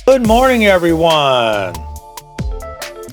Good morning, everyone.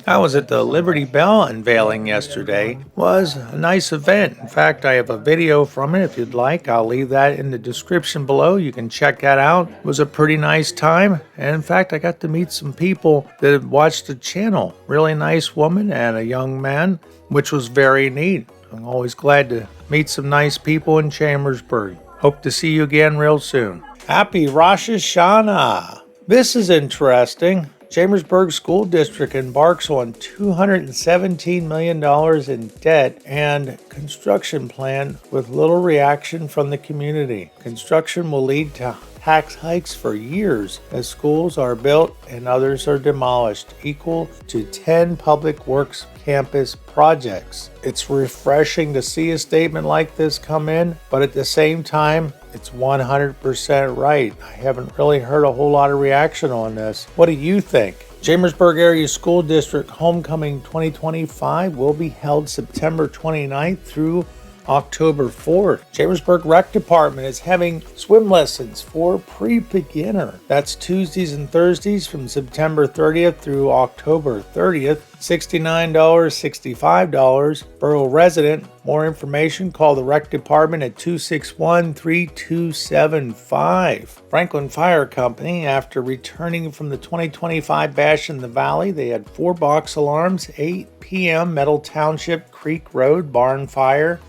I was at the Liberty Bell unveiling yesterday. It was a nice event. In fact, I have a video from it if you'd like. I'll leave that in the description below. You can check that out. It was a pretty nice time. And in fact, I got to meet some people that had watched the channel. Really nice woman and a young man, which was very neat. I'm always glad to meet some nice people in Chambersburg. Hope to see you again real soon. Happy Rosh Hashanah. This is interesting. Chambersburg School District embarks on $217 million in debt and construction plan with little reaction from the community. Construction will lead to tax hikes for years as schools are built and others are demolished, equal to 10 public works campus projects. It's refreshing to see a statement like this come in, but at the same time, it's 100% right. I haven't really heard a whole lot of reaction on this. What do you think? Chambersburg Area School District Homecoming 2025 will be held September 29th through October 4th. Chambersburg Rec Department is having swim lessons for pre-beginner. That's Tuesdays and Thursdays from September 30th through October 30th. $69, $65. Borough resident. More information, call the Rec Department at 261-3275. Franklin Fire Company, after returning from the 2025 Bash in the Valley, they had 4 box alarms, 8 p.m. Meadow Township Creek Road barn fire.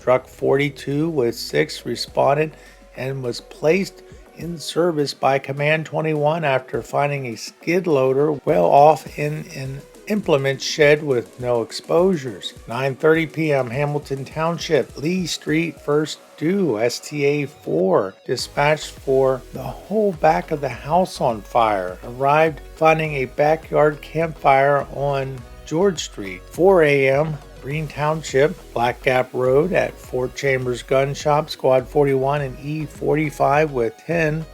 Truck 42 with 6 responded and was placed in service by Command 21 after finding a skid loader well off in an implement shed with no exposures. 9:30 p.m. Hamilton Township, Lee Street, first due, STA 4, dispatched for the whole back of the house on fire. Arrived finding a backyard campfire on George Street. 4 a.m. Green Township, Black Gap Road at Fort Chambers Gun Shop, Squad 41 and E45 with 5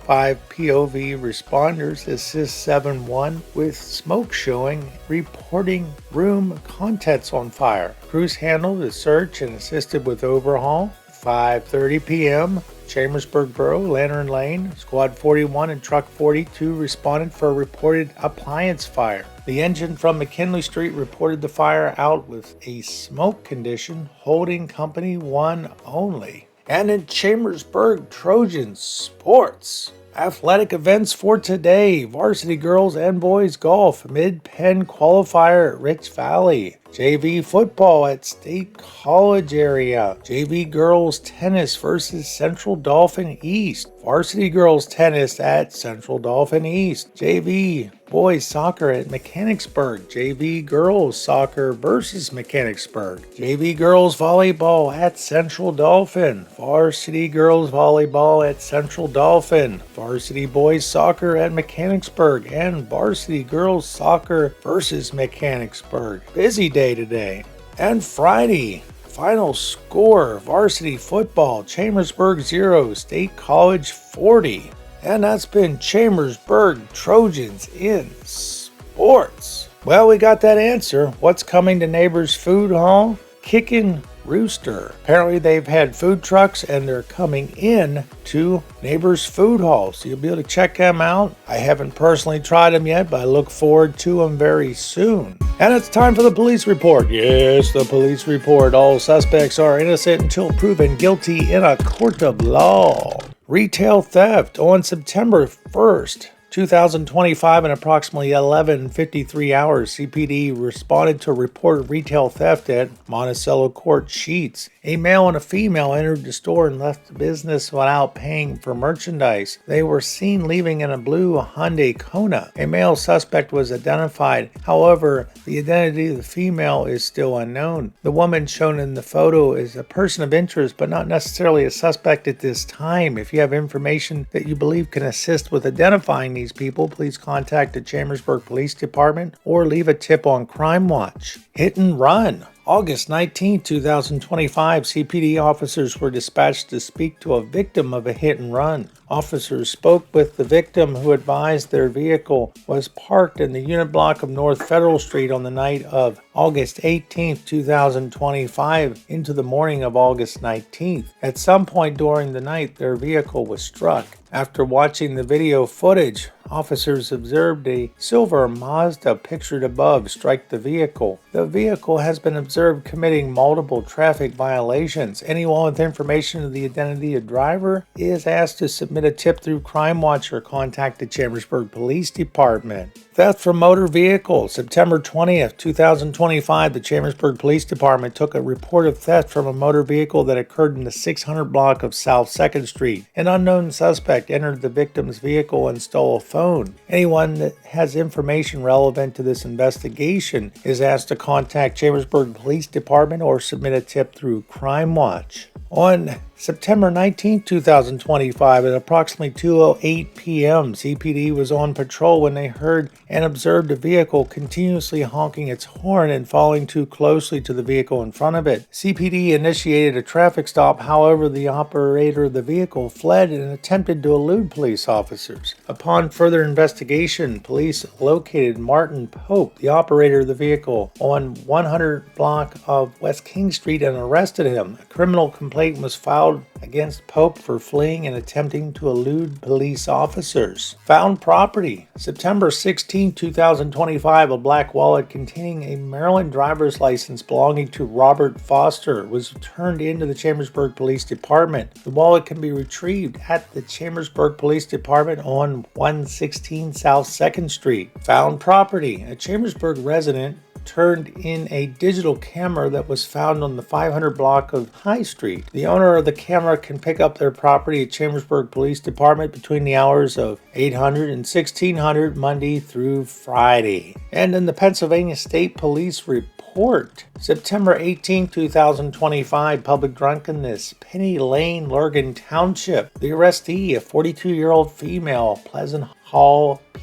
POV responders assist 7-1 with smoke showing, reporting room contents on fire. Crews handled the search and assisted with overhaul. 5:30 p.m. Chambersburg Borough, Lantern Lane, Squad 41 and Truck 42 responded for a reported appliance fire. The engine from McKinley Street reported the fire out with a smoke condition, holding company 1 only. And in Chambersburg Trojans sports. Athletic events for today. Varsity girls and boys golf, mid-pen qualifier at Rich Valley. JV football at State College area. JV girls tennis versus Central Dauphin East. Varsity girls tennis at Central Dauphin East. JV boys soccer at Mechanicsburg. JV girls soccer versus Mechanicsburg. JV girls volleyball at Central Dauphin. Varsity girls volleyball at Central Dauphin. Varsity boys soccer at Mechanicsburg. And varsity girls soccer versus Mechanicsburg. Busy day today. And Friday, final score, varsity football, Chambersburg 0, State College 40. And that's been Chambersburg Trojans in sports. Well, we got that answer. What's coming to Neighbors Food Hall? Kickin' Rooster. Apparently they've had food trucks and they're coming in to Neighbors Food Hall, so you'll be able to check them out. I haven't personally tried them yet, but I look forward to them very soon. And it's time for the police report. Yes, the police report. All suspects are innocent until proven guilty in a court of law. Retail theft on September 1st. 2025 at approximately 11:53 hours, CPD responded to a report of retail theft at Monticello Court Sheets. A male and a female entered the store and left the business without paying for merchandise. They were seen leaving in a blue Hyundai Kona. A male suspect was identified. However, the identity of the female is still unknown. The woman shown in the photo is a person of interest, but not necessarily a suspect at this time. If you have information that you believe can assist with identifying these people, please contact the Chambersburg Police Department or leave a tip on Crime Watch. Hit and run. August 19, 2025, CPD officers were dispatched to speak to a victim of a hit and run. Officers spoke with the victim, who advised their vehicle was parked in the unit block of North Federal Street on the night of August 18, 2025 into the morning of August 19th. At some point during the night, their vehicle was struck. After watching the video footage officers observed a silver Mazda pictured above strike the vehicle. The vehicle has been observed committing multiple traffic violations. Anyone with information of the identity of the driver is asked to submit a tip through Crime Watch or contact the Chambersburg Police Department. Theft from motor vehicles. September 20th, 2025, the Chambersburg Police Department took a report of theft from a motor vehicle that occurred in the 600 block of South 2nd Street. An unknown suspect entered the victim's vehicle and stole a phone. Anyone that has information relevant to this investigation is asked to contact Chambersburg Police Department or submit a tip through Crime Watch. On September 19, 2025, at approximately 2:08 p.m., CPD was on patrol when they heard and observed a vehicle continuously honking its horn and following too closely to the vehicle in front of it. CPD initiated a traffic stop, however, the operator of the vehicle fled and attempted to elude police officers. Upon further investigation, police located Martin Pope, the operator of the vehicle, on 100 block of West King Street and arrested him. A criminal complaint was filed against Pope for fleeing and attempting to elude police officers. Found property. September 16, 2025, a black wallet containing a Maryland driver's license belonging to Robert Foster was turned into the Chambersburg Police Department. The wallet can be retrieved at the Chambersburg Police Department on 116 South 2nd Street. Found property. A Chambersburg resident turned in a digital camera that was found on the 500 block of High Street. The owner of the camera can pick up their property at Chambersburg Police Department between the hours of 800 and 1600 Monday through Friday. And in the Pennsylvania State Police report, September 18, 2025, public drunkenness, Penny Lane, Lurgan Township. The arrestee, a 42-year-old female, Pleasant Hall, PA.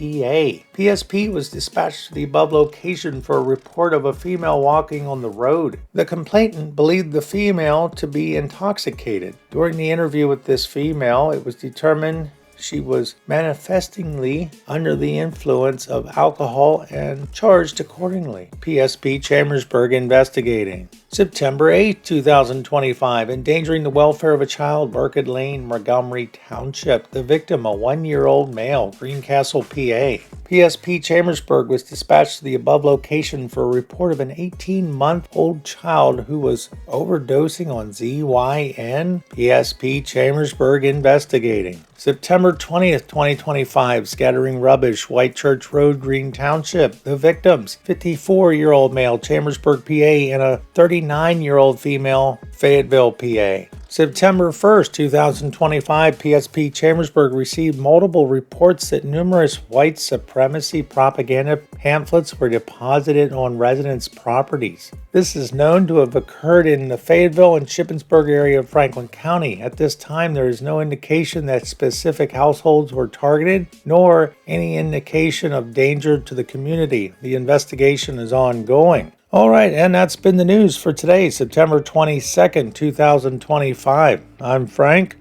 PSP was dispatched to the above location for a report of a female walking on the road. The complainant believed the female to be intoxicated. During the interview with this female, it was determined she was manifestingly under the influence of alcohol and charged accordingly. PSP Chambersburg investigating. September 8, 2025, endangering the welfare of a child, Burkett Lane, Montgomery Township. The victim, a 1-year-old male, Greencastle, PA. PSP Chambersburg was dispatched to the above location for a report of an 18-month-old child who was overdosing on ZYN. PSP Chambersburg investigating. September 20th, 2025, scattering rubbish, White Church Road, Green Township. The victims, 54-year-old male, Chambersburg, PA, and a 39-year-old female, Fayetteville, PA. September 1st, 2025, PSP Chambersburg received multiple reports that numerous white supremacy propaganda pamphlets were deposited on residents' properties. This is known to have occurred in the Fayetteville and Shippensburg area of Franklin County. At this time, there is no indication that specific households were targeted, nor any indication of danger to the community. The investigation is ongoing. All right, and that's been the news for today, September 22nd, 2025. I'm Frank.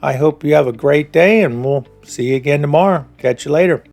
I hope you have a great day, and we'll see you again tomorrow. Catch you later.